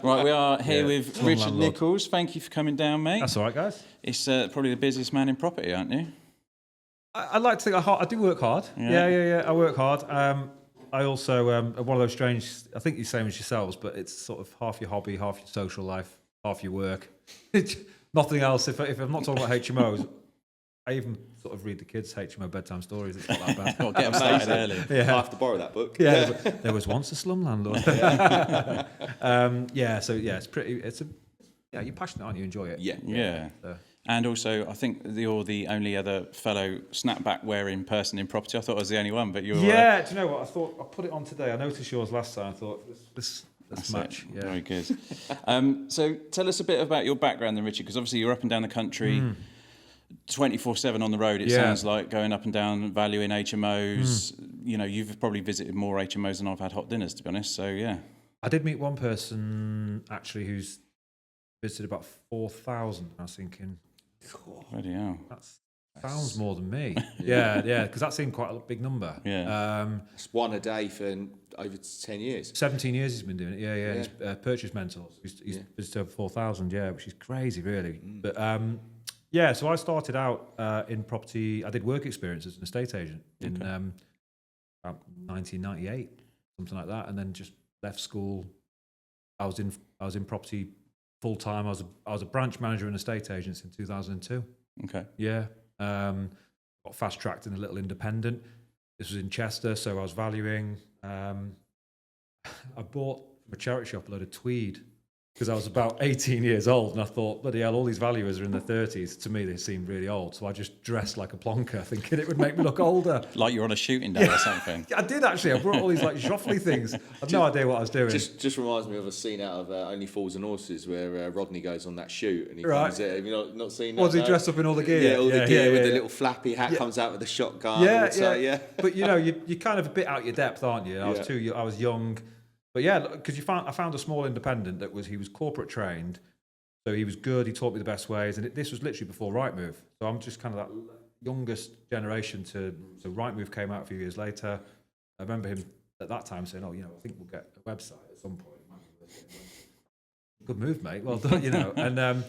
Right, we are here with Slum Richard landlord. Nichols. Thank you for coming down, mate. That's all right, guys. It's probably the busiest man in property, aren't you? I like to think I do work hard. Yeah. I work hard. I also am one of those strange. I think you're the same as yourselves, but it's sort of half your hobby, half your social life, half your work. Nothing else. If I'm not talking about HMOs, I even sort of read the kids' HMO bedtime stories. It's not that bad. I'll get them started early. I have to borrow that book. Yeah, there was once a slum landlord. It's pretty. You're passionate, aren't you? Enjoy it. Yeah. And also, I think you're the only other fellow snapback wearing person in property. I thought I was the only one, but you're... Yeah, do you know what? I thought I put it on today. I noticed yours last time. I thought, this match. It. Yeah. Very good. So tell us a bit about your background then, Richard, because obviously you're up and down the country, 24/7 on the road, it sounds like, going up and down, valuing HMOs. You know, you've probably visited more HMOs than I've had hot dinners, to be honest. So, yeah. I did meet one person, actually, who's visited about 4,000. I was thinking... Bloody hell. That sounds more than me. Yeah, because that seemed quite a big number. Yeah. It's one a day for over 10 years. 17 years he's been doing it. Yeah. He's purchase mentors. He's visited over 4,000, which is crazy, really. But so I started out in property. I did work experience as an estate agent in about 1998, something like that, and then just left school. I was in property full time. I was a branch manager in estate agents in 2002. Okay. Yeah. Got fast tracked in a little independent. This was in Chester, so I was valuing. I bought from a charity shop a load of tweed because I was about 18 years old, and I thought, bloody hell, all these valuers are in their 30s. To me, they seemed really old, so I just dressed like a plonker, thinking it would make me look older. Like you're on a shooting day or something. I did actually. I brought all these like shuffly things. I had no idea what I was doing. Just reminds me of a scene out of Only Fools and Horses where Rodney goes on that shoot and he Right. comes in. Have you not seen that? Was he dressed up in all the gear? Yeah, all the gear with the yeah. little flappy hat, comes out with the shotgun. Yeah. But you know, you're kind of a bit out your depth, aren't you? I was young. But yeah, because I found a small independent he was corporate trained, so he was good. He taught me the best ways, and this was literally before Rightmove. So I'm just kind of that youngest generation so Rightmove came out a few years later. I remember him at that time saying, I think we'll get a website at some point. Good move, mate. Well done, And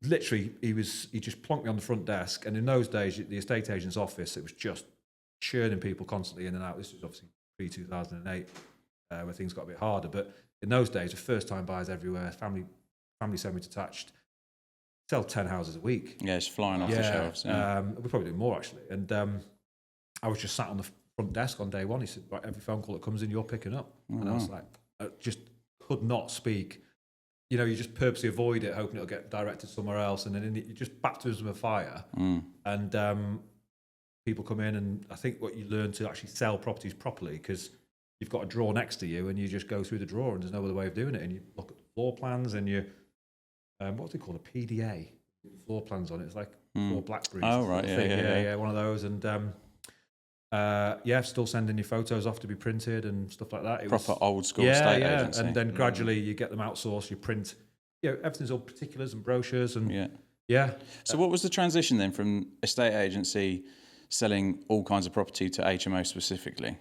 literally, he just plonked me on the front desk. And in those days, the estate agent's office, it was just churning people constantly in and out. This was obviously pre-2008. Where things got a bit harder, but in those days, the first-time buyers everywhere, family semi-detached, sell 10 houses a week. Yeah, it's flying off the shelves. Yeah. We probably do more actually. And I was just sat on the front desk on day one. He said, "Right, every phone call that comes in, you're picking up." And I was like, I just could not speak. You just purposely avoid it, hoping it'll get directed somewhere else, and then you just baptism of fire. And people come in, and I think what you learn to actually sell properties properly because you've got a drawer next to you and you just go through the drawer and there's no other way of doing it. And you look at the floor plans and you, what's it called? A PDA. Floor plans on it. It's like 4 Blackberries. Oh, right. Yeah. One of those. And still sending your photos off to be printed and stuff like that. It Proper was, old school estate agency. And then gradually you get them outsourced, you print, everything's all particulars and brochures. And So what was the transition then from estate agency selling all kinds of property to HMO specifically?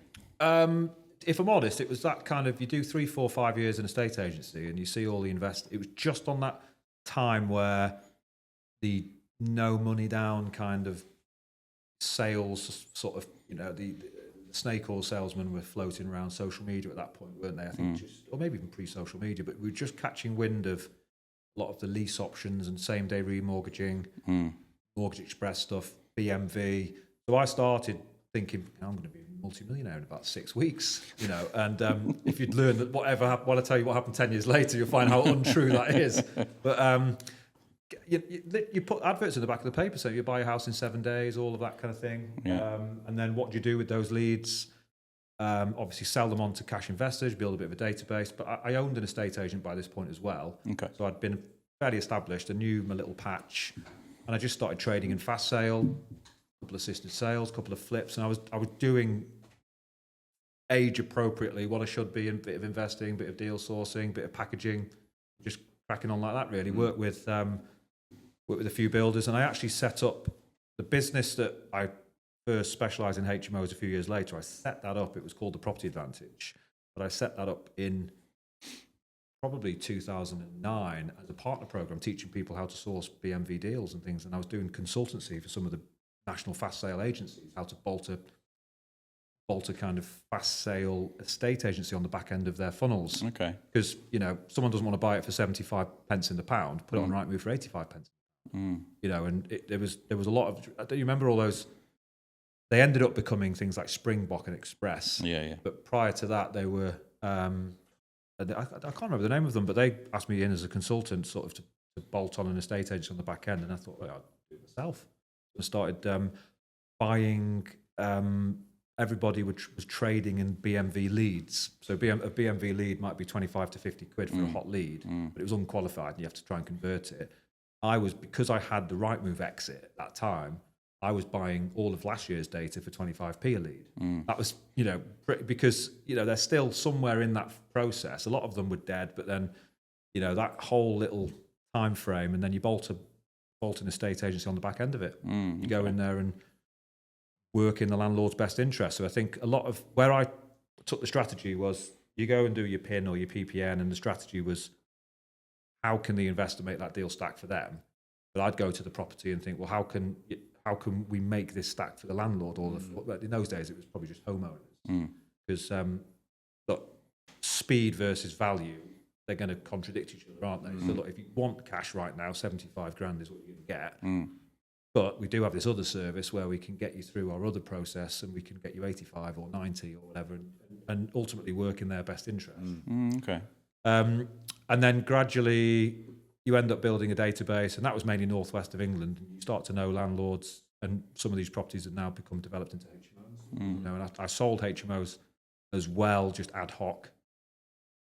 If I'm honest, it was that kind of, you do 3, 4, 5 years in a estate agency and you see all the it was just on that time where the no money down kind of sales sort of, the snake oil salesmen were floating around social media at that point, weren't they? I think or maybe even pre-social media, but we were just catching wind of a lot of the lease options and same-day remortgaging, Mortgage Express stuff, BMV. So I started thinking, I'm going to be multi-millionaire in about 6 weeks, and if you'd learned that whatever happened, well, I tell you what happened 10 years later, you'll find how untrue that is. But you put adverts in the back of the paper, so you buy a house in 7 days, all of that kind of thing. And then what do you do with those leads? Obviously sell them on to cash investors, build a bit of a database, but I owned an estate agent by this point as well. Okay. So I'd been fairly established, I knew my little patch, and I just started trading in fast sale, a couple of assisted sales, a couple of flips, and I was doing age appropriately what I should be in, bit of investing, bit of deal sourcing, bit of packaging, just cracking on like that really. Work with a few builders, and I actually set up the business that I first specialised in HMOs a few years later. I set that up, it was called the Property Advantage, but I set that up in probably 2009 as a partner program, teaching people how to source BMV deals and things. And I was doing consultancy for some of the national fast sale agencies, how to bolt a kind of fast sale estate agency on the back end of their funnels. Okay. Because, you know, someone doesn't want to buy it for 75 pence in the pound, put it on Rightmove for 85 pence. You know, and there was a lot of, do you remember all those? They ended up becoming things like Springbok and Express. Yeah. But prior to that, they were, I can't remember the name of them, but they asked me in as a consultant sort of to bolt on an estate agent on the back end. And I thought, well, I'll do it myself. I started buying, everybody was trading in BMV leads. So a BMV lead might be 25 to 50 quid for a hot lead, but it was unqualified and you have to try and convert it. Because I had the Rightmove exit at that time, I was buying all of last year's data for 25p a lead. That was, you know, because, you know, they're still somewhere in that process. A lot of them were dead, but then, you know, that whole little time frame, and then you bolt an estate agency on the back end of it. You go in there and work in the landlord's best interest. So I think a lot of where I took the strategy was you go and do your PIN or your PPN, and the strategy was how can the investor make that deal stack for them? But I'd go to the property and think, well, how can we make this stack for the landlord? Or in those days, it was probably just homeowners. Because look, speed versus value, they're going to contradict each other, aren't they? So look, if you want cash right now, 75 grand is what you're going to get. But we do have this other service where we can get you through our other process, and we can get you 85 or 90 or whatever, and ultimately work in their best interest. Okay. And then gradually you end up building a database, and that was mainly northwest of England. You start to know landlords, and some of these properties have now become developed into HMOs. You know, and I sold HMOs as well, just ad hoc,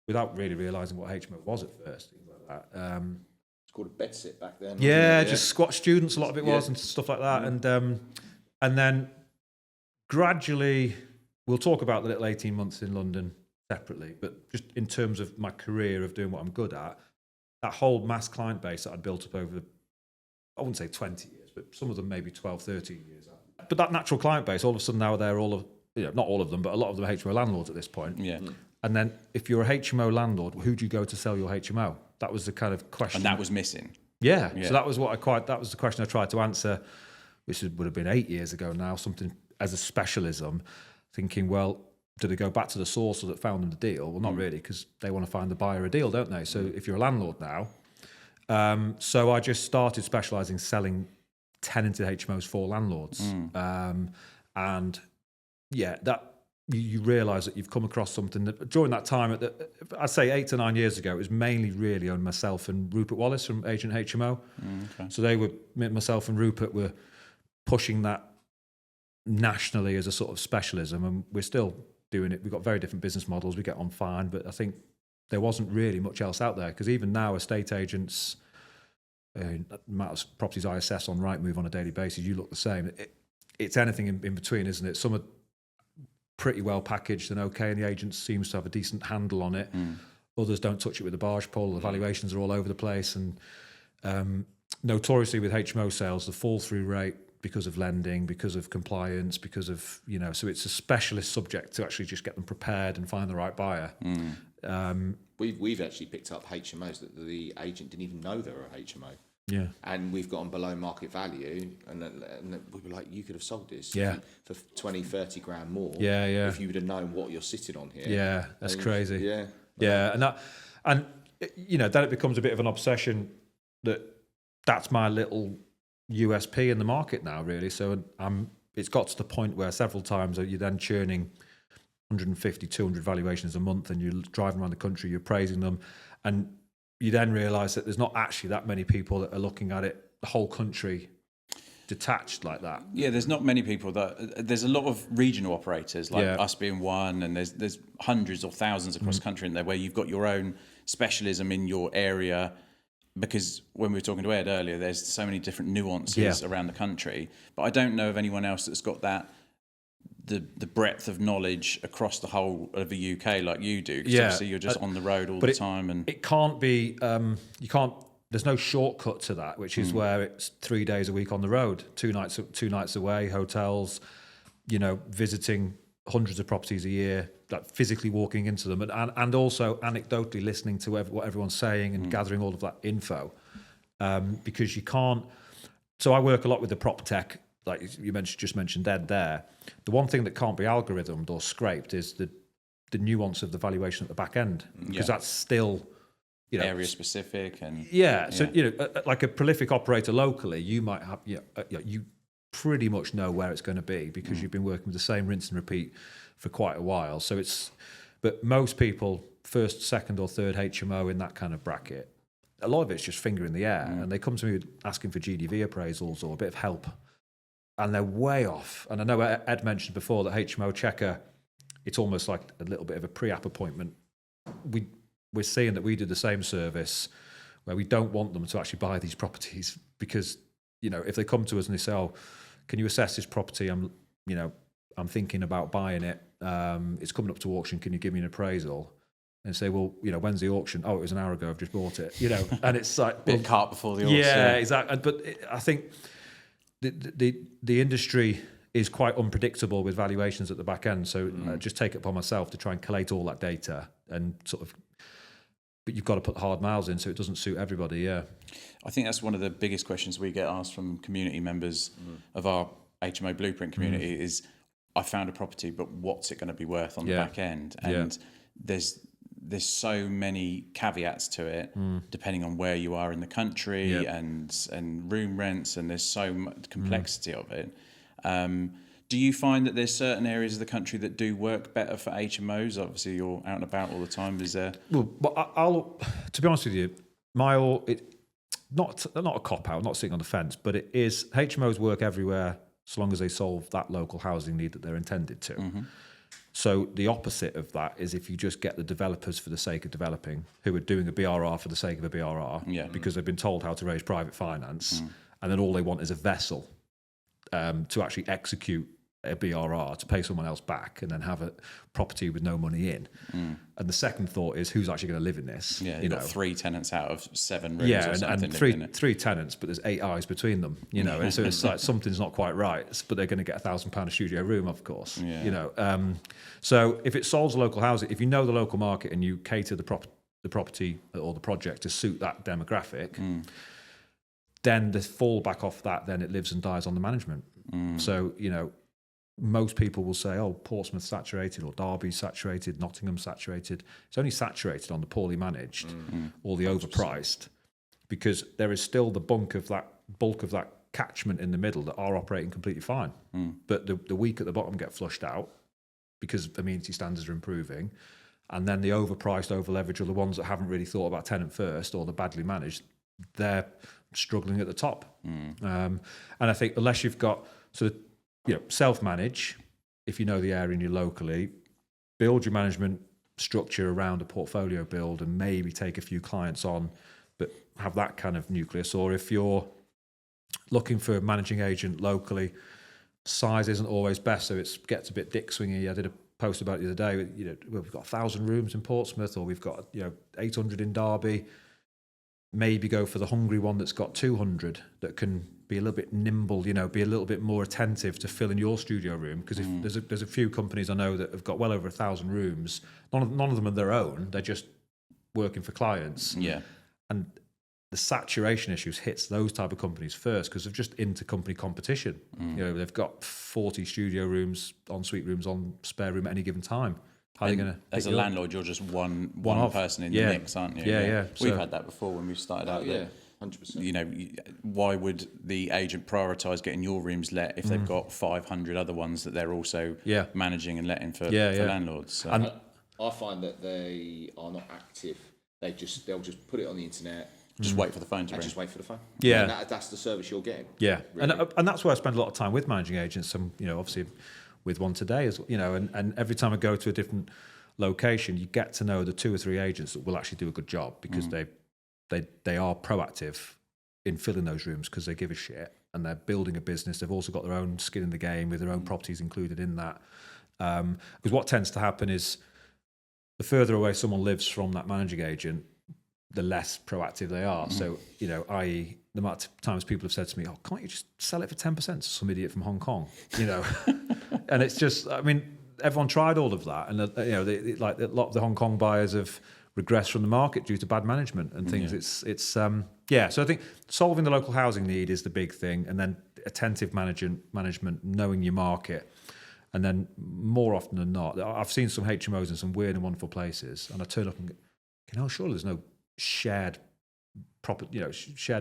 without really realising what HMO was at first, things like that. It's called a bedsit back then. Yeah, just squat students, a lot of it was, and stuff like that. And then gradually, we'll talk about the little 18 months in London separately, but just in terms of my career of doing what I'm good at, that whole mass client base that I'd built up over, I wouldn't say 20 years, but some of them maybe 12, 13 years. But that natural client base, all of a sudden now they're all of, you know, not all of them, but a lot of them are HMO landlords at this point. Yeah. And then if you're a HMO landlord, who do you go to sell your HMO? That was the kind of question. And that was missing. Yeah. So that was that was the question I tried to answer, which would have been 8 years ago now, something as a specialism, thinking, well, do they go back to the sourcer that found them the deal? Well, not really, because they want to find the buyer a deal, don't they? So if you're a landlord now, so I just started specialising selling tenanted HMOs for landlords. And yeah, that you realise that you've come across something that during that time, I'd say 8 to 9 years ago, it was mainly really on myself and Rupert Wallace from Agent HMO. Okay. So myself and Rupert were pushing that nationally as a sort of specialism, and we're still doing it. We've got very different business models. We get on fine, but I think there wasn't really much else out there, because even now estate agents, amount of properties I assess on Rightmove on a daily basis, you look the same. It's anything in between, isn't it? Some are pretty well packaged and okay, and the agent seems to have a decent handle on it. Others don't touch it with a barge pole. The valuations are all over the place, and notoriously with HMO sales, the fall through rate, because of lending, because of compliance, because of, you know, so it's a specialist subject to actually just get them prepared and find the right buyer. We've actually picked up HMOs that the agent didn't even know they were a HMO. Yeah. And we've gone below market value, and we were like, you could have sold this for 20, 30 grand more if you would have known what you're sitting on here. Yeah, that's crazy. Yeah. Yeah, and you know, then it becomes a bit of an obsession that's my little USP in the market now, really. So it's got to the point where several times you're then churning 150, 200 valuations a month, and you're driving around the country, you're praising them, and you then realise that there's not actually that many people that are looking at it, the whole country detached like that. Yeah, there's not many people there's a lot of regional operators, like us being one, and there's hundreds or thousands across the country in there where you've got your own specialism in your area. Because when we were talking to Ed earlier, there's so many different nuances around the country, but I don't know of anyone else that's got that the breadth of knowledge across the whole of the UK like you do. Because obviously you're just on the road all the time, and it can't be. You can't. There's no shortcut to that, which is where it's 3 days a week on the road, two nights away, hotels, you know, visiting hundreds of properties a year, like physically walking into them, and also anecdotally listening to what everyone's saying and gathering all of that info, because you can't. So I work a lot with the prop tech, like you just mentioned Ed there. The one thing that can't be algorithmed or scraped is the nuance of the valuation at the back end, because that's still, you know, area specific and so you know, like a prolific operator locally, you might have you pretty much know where it's going to be because you've been working with the same rinse and repeat for quite a while. So but most people, first, second, or third HMO in that kind of bracket, a lot of it's just finger in the air, and they come to me asking for GDV appraisals or a bit of help, and they're way off. And I know Ed mentioned before that HMO checker, it's almost like a little bit of a pre-app appointment. We're seeing that we do the same service where we don't want them to actually buy these properties because, you know, if they come to us and they say, "Oh, can you assess this property? I'm thinking about buying it. It's coming up to auction. Can you give me an appraisal?" And say, "Well, you know, when's the auction?" "Oh, it was an hour ago. I've just bought it." You know, and it's like bit cart before the horse. Yeah, exactly. But I think the industry is quite unpredictable with valuations at the back end. So I just take it upon myself to try and collate all that data and sort of. But you've got to put hard miles in so it doesn't suit everybody, yeah. I think that's one of the biggest questions we get asked from community members of our HMO Blueprint community is, I found a property, but what's it going to be worth on the back end? And there's so many caveats to it, depending on where you are in the country and room rents, and there's so much complexity of it. Do you find that there's certain areas of the country that do work better for HMOs? Obviously, you're out and about all the time. Is there? Well, but I'll to be honest with you, not a cop out, not sitting on the fence, but it is HMOs work everywhere so long as they solve that local housing need that they're intended to. So the opposite of that is if you just get the developers for the sake of developing, who are doing a BRR for the sake of a BRR, because they've been told how to raise private finance, and then all they want is a vessel to actually execute a BRR to pay someone else back and then have a property with no money in. And the second thought is, who's actually going to live in this? Yeah, you've got 3 tenants out of 7 rooms or something. And three tenants, but there's 8 eyes between them, you know, and so it's like something's not quite right, but they're going to get £1,000 a studio room, of course, you know. So if it solves local housing, if you know the local market and you cater the property or the project to suit that demographic, then the fallback off that, then it lives and dies on the management. So, you know, most people will say, "Oh, Portsmouth's saturated," or "Derby's saturated," "Nottingham's saturated." It's only saturated on the poorly managed or the overpriced, because there is still the bulk of that catchment in the middle that are operating completely fine. But the weak at the bottom get flushed out because amenity standards are improving, and then the overpriced, overleveraged, or the ones that haven't really thought about tenant first or the badly managed, they're struggling at the top. And I think unless you've got self-manage, if you know the area and you're locally, build your management structure around a portfolio build and maybe take a few clients on, but have that kind of nucleus. Or if you're looking for a managing agent locally, size isn't always best, so it gets a bit dick swingy. I did a post about it the other day. You know, we've got 1,000 rooms in Portsmouth, or we've got 800 in Derby. Maybe go for the hungry one that's got 200 that can be a little bit nimble, you know, be a little bit more attentive to filling your studio room. Because if there's a few companies I know that have got well over 1,000 rooms, none of them are their own. They're just working for clients. Yeah. And the saturation issues hits those type of companies first because they're just intercompany competition. You know, they've got 40 studio rooms, ensuite rooms on spare room at any given time. How are they going to? As a landlord, you're just one person in the mix, aren't you? Yeah. We've had that before when we started out. Yeah, 100%. You know, why would the agent prioritise getting your rooms let if they've got 500 other ones that they're also managing and letting for landlords? So. And I find that they are not active. They'll just put it on the internet. Just wait for the phone to ring. Just wait for the phone. Yeah, and that's the service you're getting. Yeah, really. and that's where I spend a lot of time with managing agents. And obviously with one today, as you know, and every time I go to a different location, you get to know the 2 or 3 agents that will actually do a good job because they are proactive in filling those rooms because they give a shit and they're building a business. They've also got their own skin in the game with their own properties included in that. Because what tends to happen is the further away someone lives from that managing agent, the less proactive they are. So, i.e., the amount of times people have said to me, "Oh, can't you just sell it for 10% to some idiot from Hong Kong?" And it's just, I mean, everyone tried all of that, and like a lot of the Hong Kong buyers have regressed from the market due to bad management and things. Yeah. So I think solving the local housing need is the big thing, and then attentive management, knowing your market, and then more often than not, I've seen some HMOs in some weird and wonderful places, and I turn up and go, surely there's no shared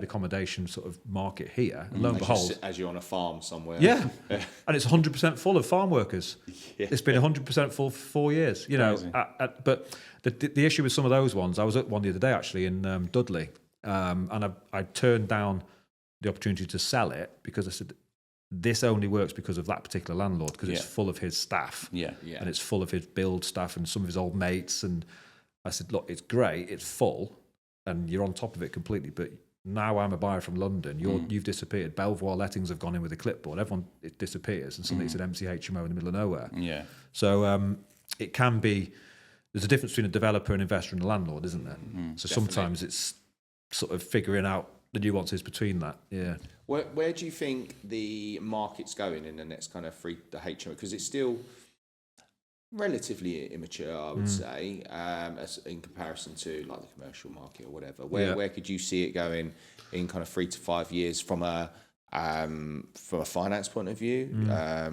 accommodation sort of market here. And lo and behold, as you're on a farm somewhere. Yeah, and it's 100% full of farm workers. Yeah. It's been 100% full for 4 years. But the issue with some of those ones, I was at one the other day actually in Dudley, and I turned down the opportunity to sell it because I said, this only works because of that particular landlord, because it's full of his staff. And it's full of his build staff and some of his old mates. And I said, look, it's great, it's full, and you're on top of it completely, but now I'm a buyer from London, you've disappeared. Belvoir Lettings have gone in with a clipboard, everyone, it disappears, and suddenly it's an empty HMO in the middle of nowhere. So it can be, there's a difference between a developer, an investor, and a landlord, isn't there? So definitely. Sometimes it's sort of figuring out the nuances between that. Where do you think the market's going in the next kind of the HMO? Because it's still relatively immature, I would say, as in comparison to like the commercial market or whatever. Where could you see it going in kind of 3 to 5 years from a finance point of view,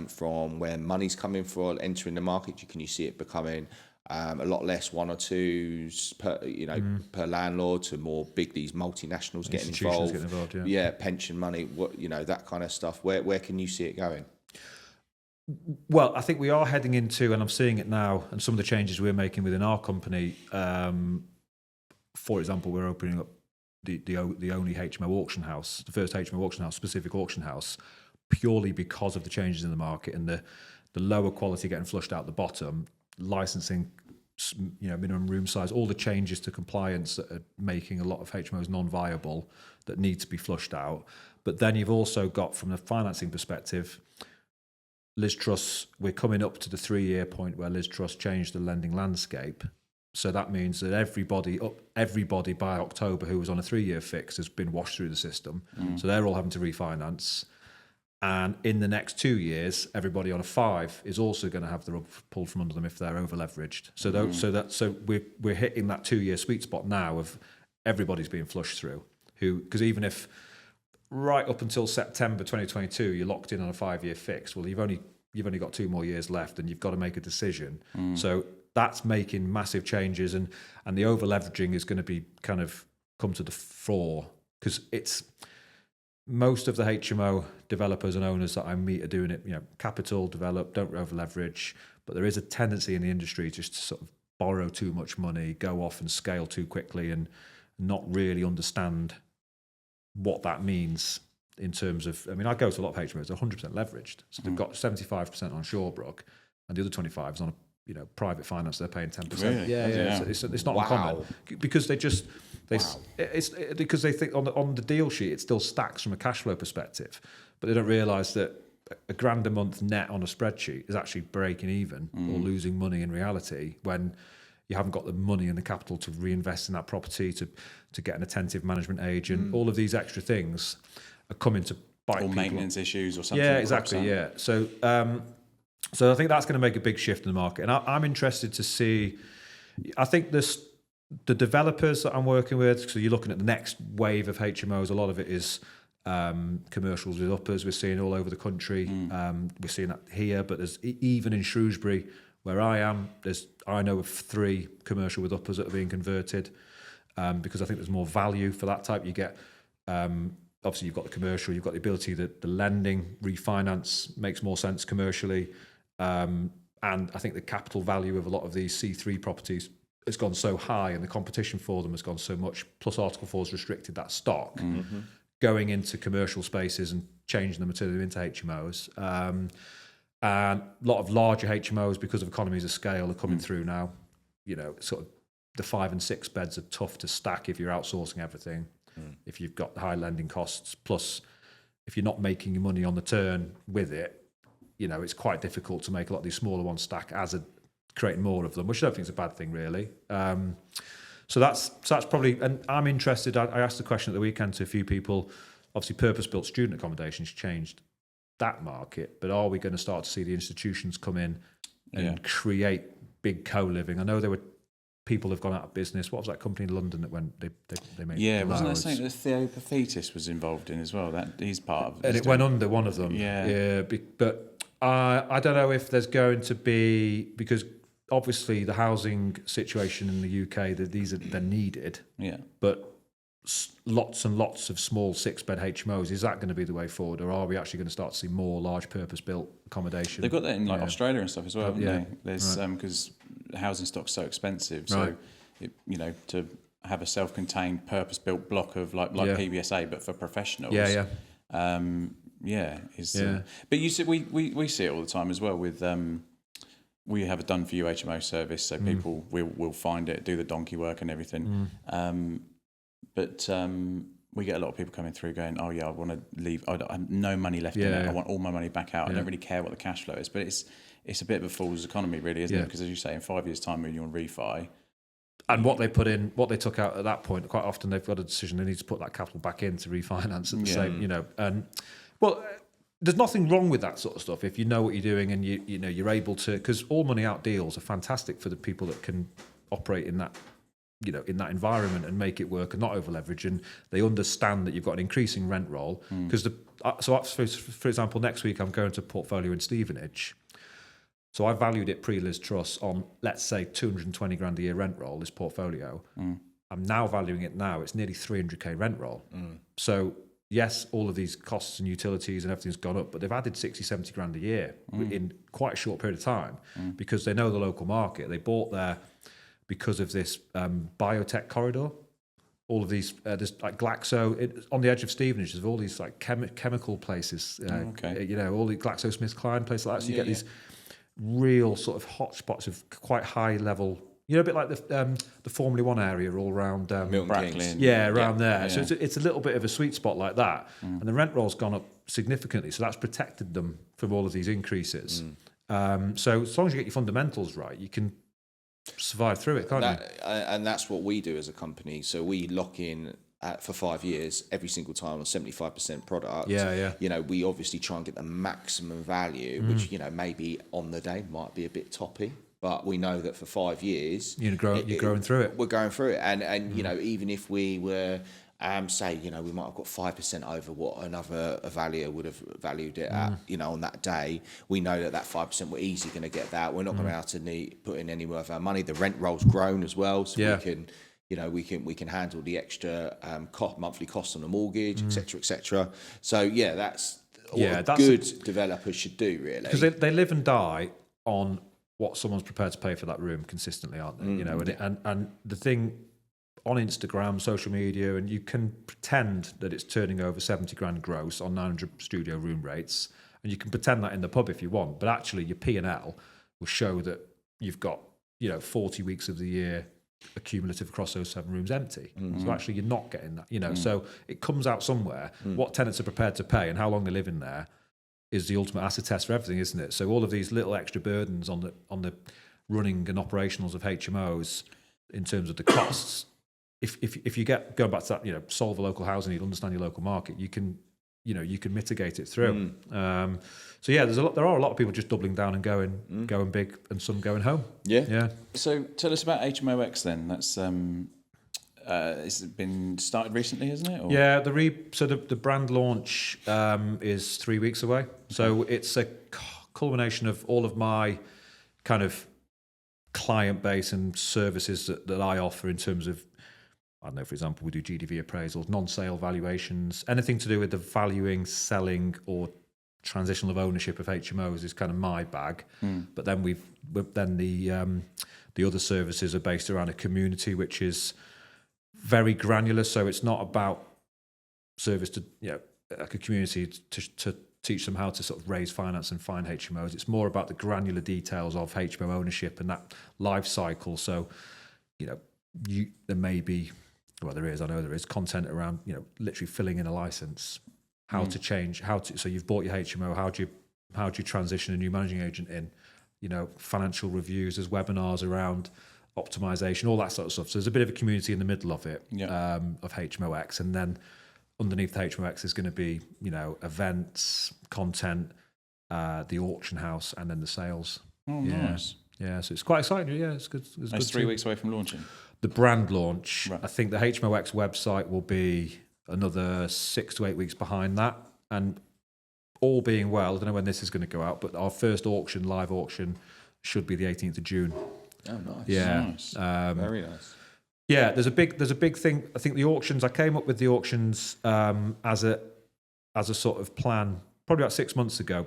from where money's coming for entering the market? Can you see it becoming a lot less 1 or 2s per landlord, to more these multinationals getting involved? Pension money, that kind of stuff. Where can you see it going? Well, I think we are heading into, and I'm seeing it now, and some of the changes we're making within our company. For example, we're opening up the only HMO auction house, the first HMO auction house, specific auction house, purely because of the changes in the market and the lower quality getting flushed out the bottom, licensing, minimum room size, all the changes to compliance that are making a lot of HMOs non-viable that need to be flushed out. But then you've also got, from the financing perspective, Liz Truss, we're coming up to the 3-year point where Liz Truss changed the lending landscape. So that means that everybody by October who was on a 3-year fix has been washed through the system. So they're all having to refinance. And in the next 2 years, everybody on a 5 is also going to have the rug pulled from under them if they're over leveraged. So we're hitting that 2-year sweet spot now of everybody's being flushed through. Because even if right up until September 2022 you're locked in on a 5-year fix, well, you've only got 2 more years left, and you've got to make a decision. So that's making massive changes, and the over leveraging is going to be kind of come to the fore, because it's most of the HMO developers and owners that I meet are doing it, capital, develop, don't over leverage, but there is a tendency in the industry just to sort of borrow too much money, go off and scale too quickly, and not really understand what that means in terms of, I go to a lot of HMOs, they're 100% leveraged. So they've got 75% on Shawbrook, and the other 25 is on a private finance, they're paying 10%. Really? Yeah. It's not uncommon, because it's because they think on the deal sheet it still stacks from a cash flow perspective, but they don't realise that £1,000 a month net on a spreadsheet is actually breaking even or losing money in reality, when you haven't got the money and the capital to reinvest in that property, to get an attentive management agent. All of these extra things are coming to bite people. Or maintenance issues or something. Yeah, exactly. Yeah. So I think that's going to make a big shift in the market. And I'm interested to see, I think the developers that I'm working with, so you're looking at the next wave of HMOs, a lot of it is commercials with uppers. We're seeing all over the country. We're seeing that here, but there's even in Shrewsbury, where I am, I know of 3 commercial with uppers that are being converted, because I think there's more value for that type. You get, obviously you've got the commercial, you've got the ability that the lending, refinance makes more sense commercially. And I think the capital value of a lot of these C3 properties has gone so high, and the competition for them has gone so much, plus Article 4 has restricted that stock, going into commercial spaces and changing them and turning them into HMOs. And a lot of larger HMOs, because of economies of scale, are coming through now. Sort of the 5 and 6 beds are tough to stack if you're outsourcing everything, if you've got high lending costs. Plus, if you're not making your money on the turn with it, it's quite difficult to make a lot of these smaller ones stack creating more of them, which I don't think is a bad thing, really. So that's probably, and I'm interested. I asked the question at the weekend to a few people. Obviously, purpose-built student accommodations changed that market, but are we going to start to see the institutions come in and create big co-living. I know there were people have gone out of business. What was that company in London that went? They made wasn't there loads. something that Theo Paphitis was involved in as well? That he's part of. And it went under one of them. Yeah. But I don't know if there's going to be, because obviously the housing situation in the UK, they're needed. Yeah. But lots and lots of small 6-bed HMOs, is that going to be the way forward, or are we actually going to start to see more large purpose-built accommodation? They've got that in like Australia and stuff as well, haven't yeah. they? There's because housing stock's so expensive, so to have a self-contained purpose-built block of like PBSA, but for professionals. But you see, we see it all the time as well with. We have a done for you HMO service, so people will find it, do the donkey work and everything. But we get a lot of people coming through going, oh yeah, I want to leave. I have no money left in it. I want all my money back out. I don't really care what the cash flow is. But it's a bit of a fool's economy, really, isn't it? Because as you say, in 5 years' time, when you're on refi. And what they put in, what they took out at that point, quite often they've got a decision they need to put that capital back in to refinance at the same, And there's nothing wrong with that sort of stuff if you know what you're doing and you're able to, because all money out deals are fantastic for the people that can operate in that, in that environment and make it work and not over leverage, and they understand that you've got an increasing rent roll. Because for example, next week I'm going to a portfolio in Stevenage. So I valued it pre-Liz Truss on, let's say, 220 grand a year rent roll, this portfolio. I'm now valuing it now, it's nearly 300k rent roll. So yes, all of these costs and utilities and everything's gone up, but they've added 60, 70 grand a year in quite a short period of time because they know the local market. They bought there because of this biotech corridor. All of these, there's like Glaxo, on the edge of Stevenage, there's all these like chemical places, all the GlaxoSmithKline places like that. So you get these real sort of hotspots of quite high level, a bit like the Formula One area all around Milton Keynes. there. Yeah. So it's a little bit of a sweet spot like that, and the rent roll's gone up significantly. So that's protected them from all of these increases. So as long as you get your fundamentals right, you can survive through it, can't you? And that's what we do as a company. So we lock in for 5 years every single time on 75% product. We obviously try and get the maximum value, which maybe on the day might be a bit toppy, but we know that for 5 years you're growing through it. We're going through it, and even if we were say we might have got 5% over what another valuer would have valued it at, on that day, we know that 5% we're easily going to get that. We're not going to be able to put in any more of our money. The rent roll's grown as well, so we can handle the extra monthly costs on the mortgage, etc. So that's what good developers should do, really, because they live and die on what someone's prepared to pay for that room consistently, aren't they? And the thing on Instagram, social media, and you can pretend that it's turning over 70 grand gross on 900 studio room rates, and you can pretend that in the pub if you want, but actually your P&L will show that you've got 40 weeks of the year accumulative across those 7 rooms empty. So actually you're not getting that, so it comes out somewhere. What tenants are prepared to pay and how long they live in there is the ultimate acid test for everything, isn't it? So all of these little extra burdens on the running and operationals of HMOs in terms of the costs, if you get going back to that, solve a local housing need, understand your local market, you can mitigate it through. So there are a lot of people just doubling down and going big, and some going home. So tell us about HMOX then. That's it's been started recently, hasn't it? Or? Yeah, the brand launch is 3 weeks away. So it's a culmination of all of my kind of client base and services that I offer in terms of, I don't know, for example, we do GDV appraisals, non-sale valuations, anything to do with the valuing, selling, or transition of ownership of HMOs is kind of my bag. But then the other services are based around a community which is very granular. So it's not about service to like a community to teach them how to sort of raise finance and find HMOs. It's more about the granular details of HMO ownership and that life cycle. So there may be, well, I know there is content around, literally filling in a license, how to change, so you've bought your HMO, how do you transition a new managing agent in, financial reviews, there's webinars around optimization, all that sort of stuff. So there's a bit of a community in the middle of it, of HMOX. And then underneath the HMOX is going to be, events, content, the auction house, and then the sales. Oh, Yeah. nice. Yeah, so it's quite exciting. Yeah, it's good. It's 3 weeks away from launching. The brand launch, Right. I think the HMOX website will be another 6 to 8 weeks behind that. And all being well, I don't know when this is going to go out, but our first auction, live auction, should be the 18th of June. Oh, nice. Yeah. Nice. Very nice. Yeah, there's a big thing. I think the auctions, I came up with the auctions as a sort of plan probably about 6 months ago.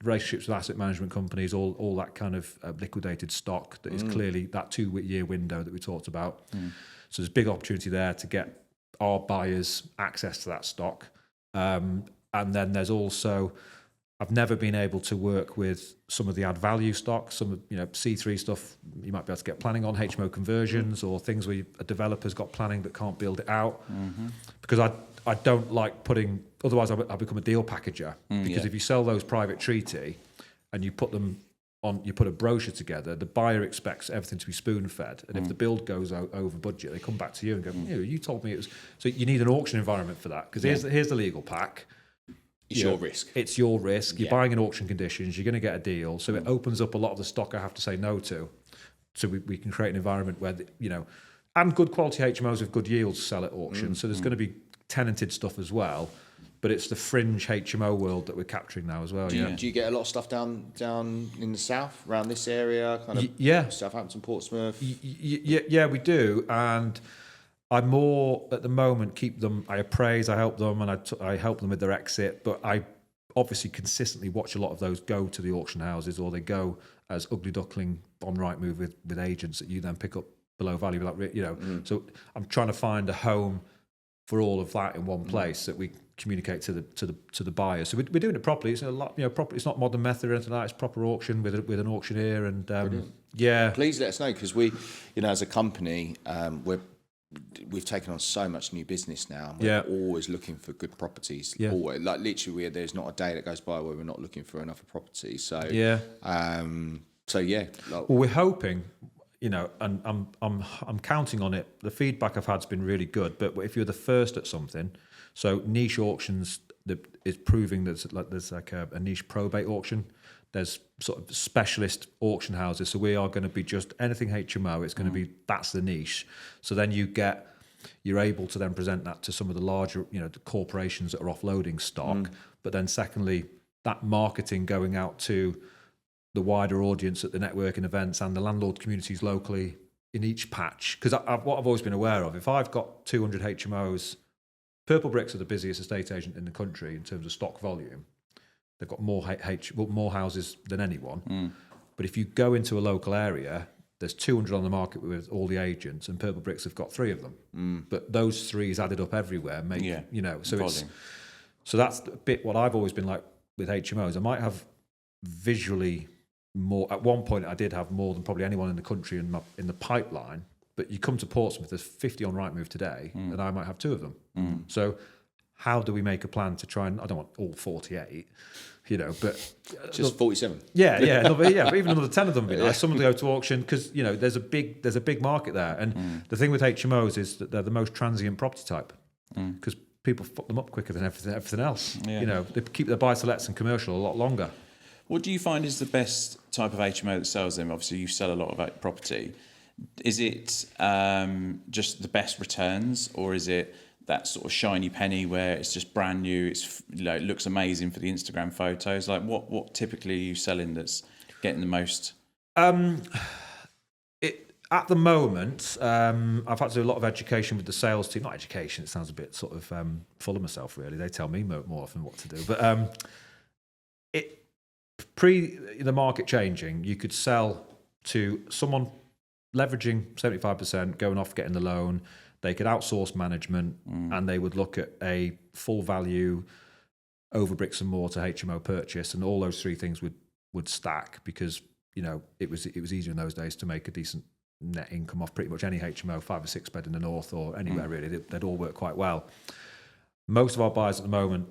Relationships with asset management companies, all that kind of liquidated stock that is clearly that 2-year window that we talked about. So there's a big opportunity there to get our buyers access to that stock. And then there's also, I've never been able to work with some of the add value stock, some of C3 stuff you might be able to get planning on, HMO conversions or things where a developer's got planning but can't build it out. Because I don't like putting, otherwise I become a deal packager. Because if you sell those private treaty and you put them on, you put a brochure together, the buyer expects everything to be spoon fed. And if the build goes over budget, they come back to you and go, you told me it was. So you need an auction environment for that. Because here's the legal pack. It's your risk. It's your risk. You're buying in auction conditions. You're going to get a deal. So it opens up a lot of the stock I have to say no to. So we can create an environment where, and good quality HMOs with good yields sell at auction. So there's going to be tenanted stuff as well. But it's the fringe HMO world that we're capturing now as well. Do you get a lot of stuff down in the south, around this area, kind of Southampton, Portsmouth? Yeah, we do. And I more at the moment keep them. I appraise, I help them, and I help them with their exit. But I obviously consistently watch a lot of those go to the auction houses, or they go as ugly duckling on Rightmove with agents that you then pick up below value. So I'm trying to find a home for all of that in one place that we communicate to the buyer. So we're doing it properly. It's a lot, proper. It's not modern method or anything like that. It's proper auction with an auctioneer, and Please let us know, because we, as a company, we've taken on so much new business now. And we're always looking for good properties. Yeah. Always, like literally, there's not a day that goes by where we're not looking for another property. So well, we're hoping. And I'm counting on it. The feedback I've had has been really good. But if you're the first at something, so niche auctions is proving that there's like a niche probate auction. There's sort of specialist auction houses. So we are going to be just anything HMO. It's going to be, that's the niche. So then you're able to then present that to some of the larger, the corporations that are offloading stock. But then secondly, that marketing going out to the wider audience at the networking events and the landlord communities locally in each patch. Because what I've always been aware of, if I've got 200 HMOs, Purple Bricks are the busiest estate agent in the country in terms of stock volume. They've got more houses than anyone. But if you go into a local area, there's 200 on the market with all the agents, and Purple Bricks have got 3 of them. But those 3 is added up everywhere. So that's a bit what I've always been like with HMOs. I might have visually more. At one point, I did have more than probably anyone in the country in the pipeline. But you come to Portsmouth, there's 50 on Rightmove today, and I might have 2 of them. So how do we make a plan to try and, I don't want all 48, but just 47. But even another 10 of them would be nice. Some of them go to auction because there's a big market there. And the thing with HMOs is that they're the most transient property type because people fuck them up quicker than everything else. They keep their buy-to-lets and commercial a lot longer. What do you find is the best type of HMO that sells them? Obviously, you sell a lot of property. Is it just the best returns, or is it that sort of shiny penny where it's just brand new? It's it looks amazing for the Instagram photos. Like what typically are you selling that's getting the most? At the moment, I've had to do a lot of education with the sales team. Not education; it sounds a bit sort of full of myself. Really, they tell me more often what to do. But pre the market changing, you could sell to someone leveraging 75%, going off getting the loan. They could outsource management, and they would look at a full value over bricks and mortar HMO purchase, and all those 3 things would stack because it was easier in those days to make a decent net income off pretty much any HMO, 5 or 6 bed in the north or anywhere really. They'd all work quite well. Most of our buyers at the moment,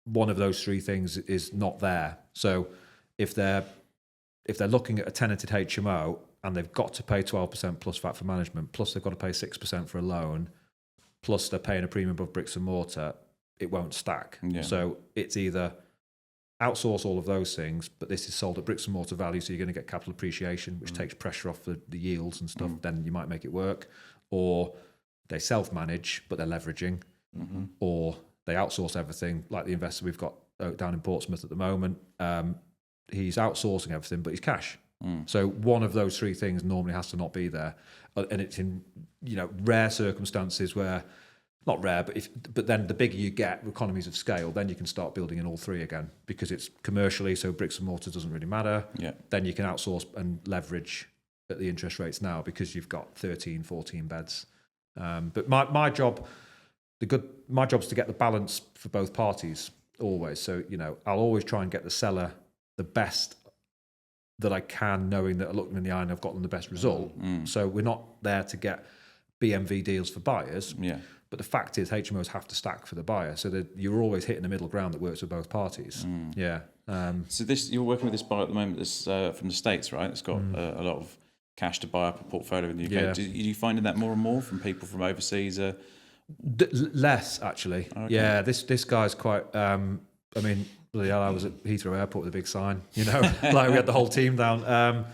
one of those 3 things is not there. So if they're looking at a tenanted HMO and they've got to pay 12% plus VAT for management, plus they've got to pay 6% for a loan, plus they're paying a premium above bricks and mortar, it won't stack. So it's either outsource all of those things, but this is sold at bricks and mortar value, so you're going to get capital appreciation, which takes pressure off the yields and stuff. Then you might make it work. Or they self-manage, but they're leveraging. Or they outsource everything, like the investor we've got down in Portsmouth at the moment. He's outsourcing everything, but he's cash. So one of those three things normally has to not be there. And it's in rare circumstances where, not rare, but then the bigger you get, economies of scale, then you can start building in all three again, because it's commercially, so bricks and mortar doesn't really matter. Then you can outsource and leverage at the interest rates now because you've got 13, 14 beds. But my job is to get the balance for both parties always. So, I'll always try and get the seller the best that I can, knowing that I look them in the eye and I've got them the best result. So we're not there to get BMV deals for buyers. But the fact is, HMOs have to stack for the buyer, so that you're always hitting the middle ground that works for both parties. So you're working with this buyer at the moment that's from the States, right? It's got a lot of cash to buy up a portfolio in the UK. Are you finding that more and more from people from overseas? Less, actually. Okay. Yeah, this guy's quite... bloody hell, I was at Heathrow Airport with a big sign, like we had the whole team down.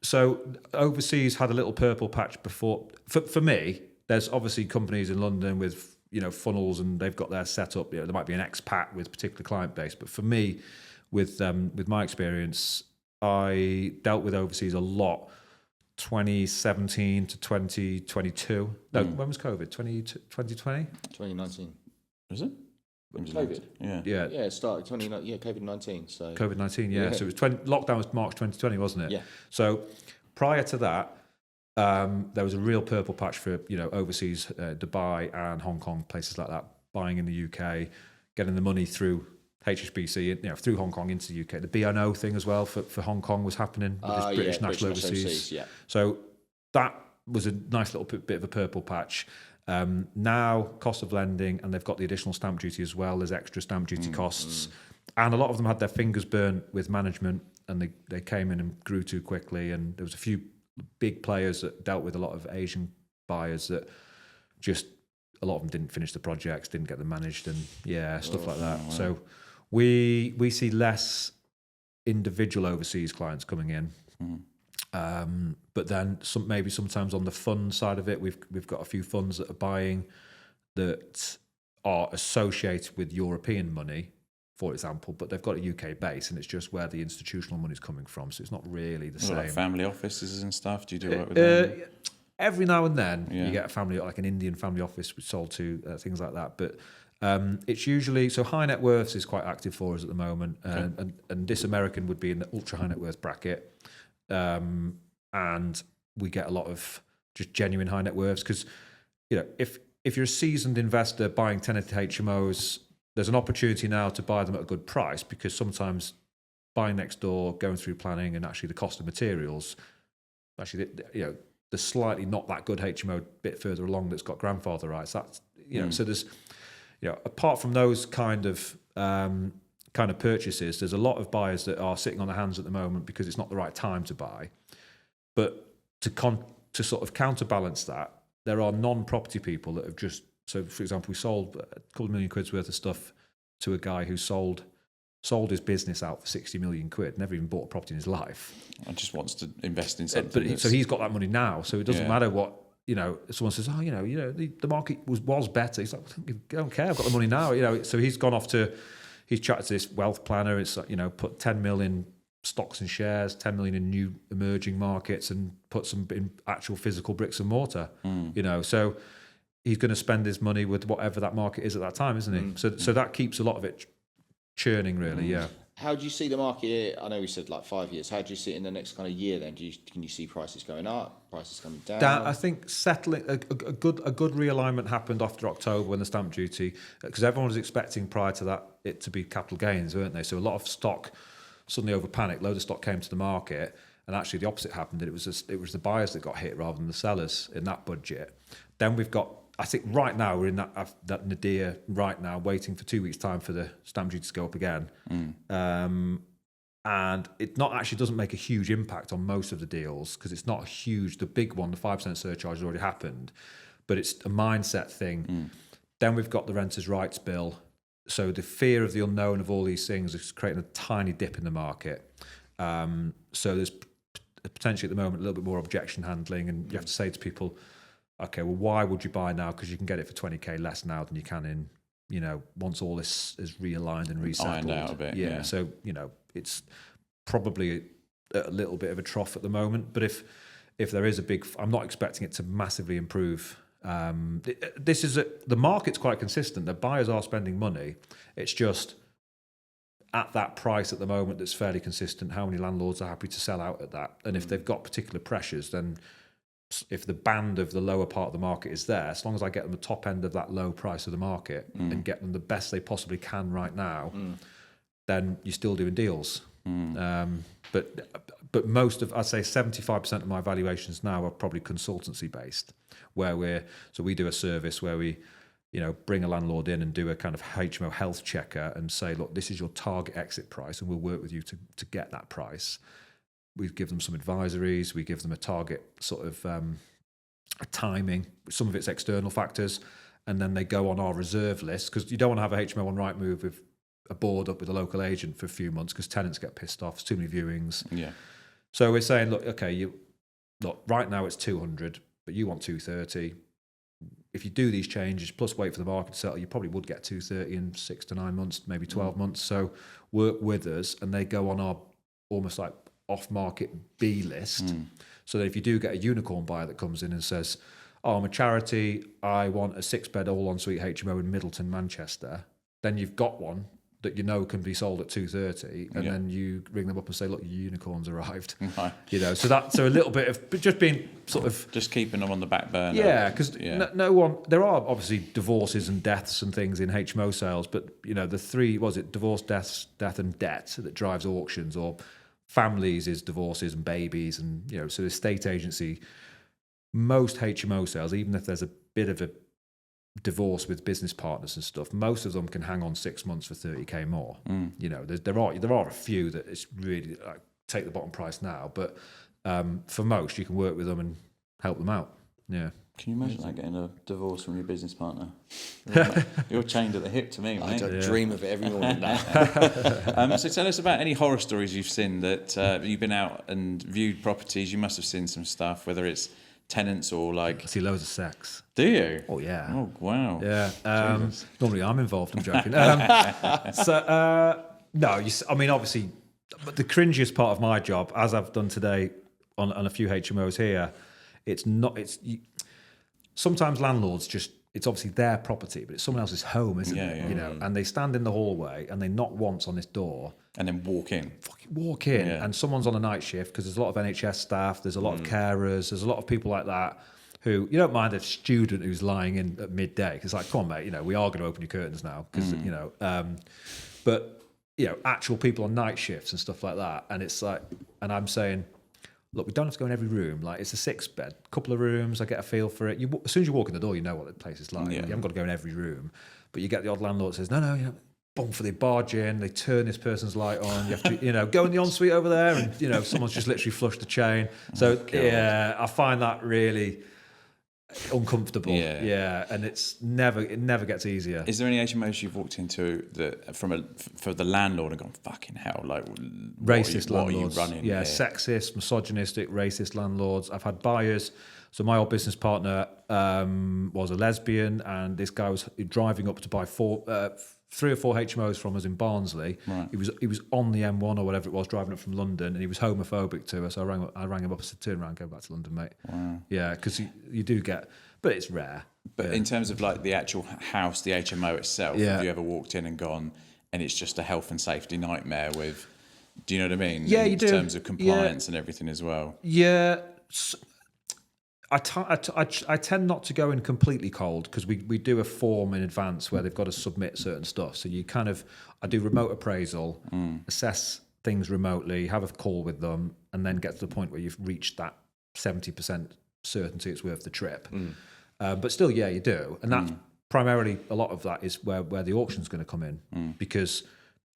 So overseas had a little purple patch before. For me, there's obviously companies in London with funnels, and they've got their setup. There might be an expat with particular client base, but for me, with my experience, I dealt with overseas a lot. 2017 to 2022. No, when was COVID? 2020? 2019. Was it? COVID. Yeah. It started COVID-19. So COVID-19. Yeah. So it was lockdown was March 2020, wasn't it? Yeah. So prior to that, there was a real purple patch for overseas, Dubai and Hong Kong, places like that, buying in the UK, getting the money through HSBC, through Hong Kong into the UK. The BNO thing as well for Hong Kong was happening with this British National Overseas. Yeah. So that was a nice little bit of a purple patch. Now, cost of lending, and they've got the additional stamp duty as well. There's extra stamp duty costs. And a lot of them had their fingers burnt with management, and they came in and grew too quickly. And there was a few big players that dealt with a lot of Asian buyers that just, a lot of them didn't finish the projects, didn't get them managed, and stuff like that. Wow. So we see less individual overseas clients coming in. But then maybe sometimes on the fund side of it, we've got a few funds that are buying that are associated with European money, for example, but they've got a UK base, and it's just where the institutional money is coming from. So it's not really the same. Like family offices and stuff. Do you do work with them? Every now and then you get a family, like an Indian family office, we sold to things like that. But it's usually, so high net worths is quite active for us at the moment, and this American would be in the ultra high net worth bracket. And we get a lot of just genuine high net worths because, if you're a seasoned investor buying tenanted HMOs, there's an opportunity now to buy them at a good price, because sometimes buying next door, going through planning, and actually the cost of materials, actually, the slightly not that good HMO a bit further along that's got grandfather rights. That's so there's apart from those kind of purchases, there's a lot of buyers that are sitting on their hands at the moment because it's not the right time to buy. But to sort of counterbalance that, there are non-property people that have just, so for example, we sold a couple of £1 million worth of stuff to a guy who sold his business out for 60 million quid, never even bought a property in his life. And just wants to invest in something. So he's got that money now, so it doesn't matter what, someone says, the market was better. He's like, I don't care, I've got the money now. So he's gone off he's chatted to this wealth planner. It's put 10 million stocks and shares, 10 million in new emerging markets, and put some in actual physical bricks and mortar. So he's going to spend his money with whatever that market is at that time, isn't he? So that keeps a lot of it churning, really. Yeah. How do you see the market? I know we said like 5 years. How do you see it in the next kind of year? Then can you see prices going up, prices coming down? I think settling a good realignment happened after October when the stamp duty, because everyone was expecting prior to that it to be capital gains, weren't they? So a lot of stock suddenly over panicked. Load of stock came to the market, and actually the opposite happened. It was the buyers that got hit rather than the sellers in that budget. Then we've got, I think right now we're in that nadir right now, waiting for 2 weeks' time for the stamp duty to go up again. And it doesn't make a huge impact on most of the deals, because it's not huge. The big one, the 5% surcharge, has already happened, but it's a mindset thing. Then we've got the renters' rights bill So the fear of the unknown of all these things is creating a tiny dip in the market. So there's potentially at the moment a little bit more objection handling, and you have to say to people, okay, well, why would you buy now? Because you can get it for 20k less now than you can in, once all this is realigned and resettled. Ironed out a bit. Yeah. So, it's probably a little bit of a trough at the moment, but if there is I'm not expecting it to massively improve. The market's quite consistent. The buyers are spending money. It's just at that price at the moment that's fairly consistent. How many landlords are happy to sell out at that? And if they've got particular pressures, then if the band of the lower part of the market is there, as long as I get them the top end of that low price of the market and get them the best they possibly can right now, then you're still doing deals. But most of, I'd say 75% of my valuations now are probably consultancy based, where we do a service where we, bring a landlord in and do a kind of HMO health checker and say, look, this is your target exit price, and we'll work with you to get that price. We give them some advisories, we give them a target sort of a timing, some of it's external factors, and then they go on our reserve list, because you don't want to have a HMO on Rightmove with a board up with a local agent for a few months because tenants get pissed off. It's too many viewings. Yeah. So we're saying, look, okay, right now it's 200, but you want 230. If you do these changes plus wait for the market to settle, you probably would get 230 in 6 to 9 months, maybe 12 months. So work with us, and they go on our almost like off-market B list. So that if you do get a unicorn buyer that comes in and says, oh, I'm a charity, I want a 6-bed all-ensuite HMO in Middleton, Manchester, then you've got one that can be sold at 230, and then you ring them up and say, look, your unicorn's arrived. Right. So a little bit of just being sort of just keeping them on the back burner. Yeah, because no one. There are obviously divorces and deaths and things in HMO sales, but the three, divorce, death and debt that drives auctions, or families is divorces and babies, and so the estate agency. Most HMO sales, even if there's a bit of a divorce with business partners and stuff, most of them can hang on 6 months for 30k more. There are a few that it's really like take the bottom price now, but for most you can work with them and help them out. Yeah. Can you imagine like getting a divorce from your business partner? You're chained at the hip to me, mate. I dream of it every morning now. So tell us about any horror stories you've seen that you've been out and viewed properties. You must have seen some stuff, whether it's tenants or like... I see loads of sex. Do you? Oh, yeah. Oh, wow. Yeah. Normally I'm involved, I'm joking. Obviously, but the cringiest part of my job, as I've done today on a few HMOs here, sometimes landlords just, it's obviously their property, but it's someone else's home, isn't it? Yeah. And they stand in the hallway and they knock once on this door. And then walk in. Fucking walk in. Yeah. And someone's on a night shift, because there's a lot of NHS staff, there's a lot of carers, there's a lot of people like that who, you don't mind a student who's lying in at midday. It's like, come on, mate, we are going to open your curtains now. Because, but, actual people on night shifts and stuff like that. And it's like, and I'm saying, look, we don't have to go in every room. Like, it's a 6-bed, couple of rooms. I get a feel for it. As soon as you walk in the door, you know what the place is like. Yeah. You haven't got to go in every room. But you get the odd landlord that says, no, boom, for they barge in, they turn this person's light on. You have to, go in the ensuite over there, and someone's just literally flushed the chain. So I find that really uncomfortable. Yeah, and it never gets easier. Is there any HMOs you've walked into that for the landlord and gone, fucking hell, like racist landlords? What are you running? Yeah, sexist, misogynistic, racist landlords. I've had buyers. So my old business partner was a lesbian, and this guy was driving up to buy 3 or 4 HMOs from us in Barnsley. Right. He was on the M1 or whatever it was, driving up from London, and he was homophobic to us. So I rang him up and said, turn around, go back to London, mate. Wow. Yeah, because you do get, but it's rare. But in terms of like the actual house, the HMO itself, have you ever walked in and gone, and it's just a health and safety nightmare with, do you know what I mean? Yeah, you do. In terms of compliance and everything as well. Yeah. I tend not to go in completely cold, because we do a form in advance where they've got to submit certain stuff. So I do remote appraisal, assess things remotely, have a call with them, and then get to the point where you've reached that 70% certainty it's worth the trip. But still, yeah, you do. And that's primarily, a lot of that is where the auction's going to come in, because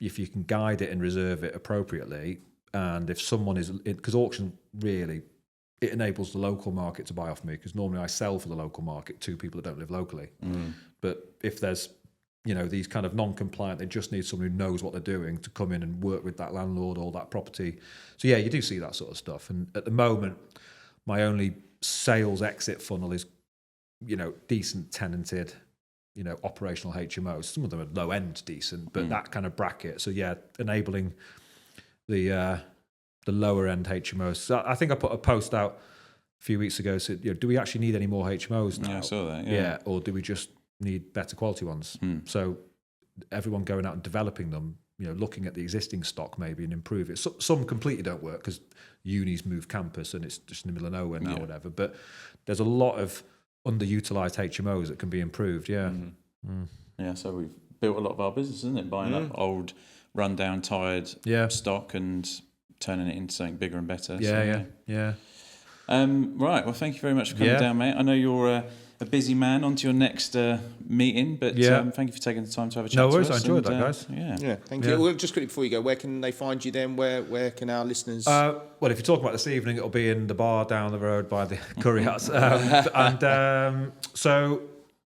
if you can guide it and reserve it appropriately, and if someone is, because auction really, it enables the local market to buy off me, because normally I sell for the local market to people that don't live locally. But if there's these kind of non-compliant, they just need someone who knows what they're doing to come in and work with that landlord or that property. So yeah, you do see that sort of stuff. And at the moment, my only sales exit funnel is, decent tenanted, operational HMOs. Some of them are low end decent, but that kind of bracket. So yeah, enabling the lower end HMOs. So I think I put a post out a few weeks ago. So do we actually need any more HMOs now? Yeah, I saw that. Yeah, or do we just need better quality ones? So everyone going out and developing them, looking at the existing stock maybe and improve it. So, some completely don't work because unis move campus and it's just in the middle of nowhere now, or whatever. But there's a lot of underutilized HMOs that can be improved. Yeah. Yeah, so we've built a lot of our business, isn't it? Buying up old, run-down, tired stock and turning it into something bigger and better. Yeah. Right, well, thank you very much for coming down, mate. I know you're a busy man. On to your next meeting, but thank you for taking the time to have a chat. No worries, to us. I enjoyed that, guys. Yeah, thank you. Well, just quickly before you go, where can they find you then? Where can our listeners? Well, if you're talking about this evening, it'll be in the bar down the road by the curry huts. So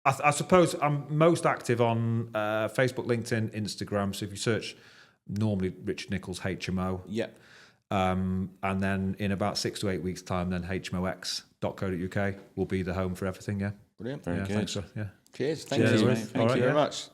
I suppose I'm most active on Facebook, LinkedIn, Instagram. So if you search normally Richard Nichols HMO. Yeah. And then in about 6 to 8 weeks' time, then hmox.co.uk will be the home for everything. Yeah. Brilliant. Very good. Thanks, yeah. Cheers. Thank Cheers, you. mate. Thank you very much.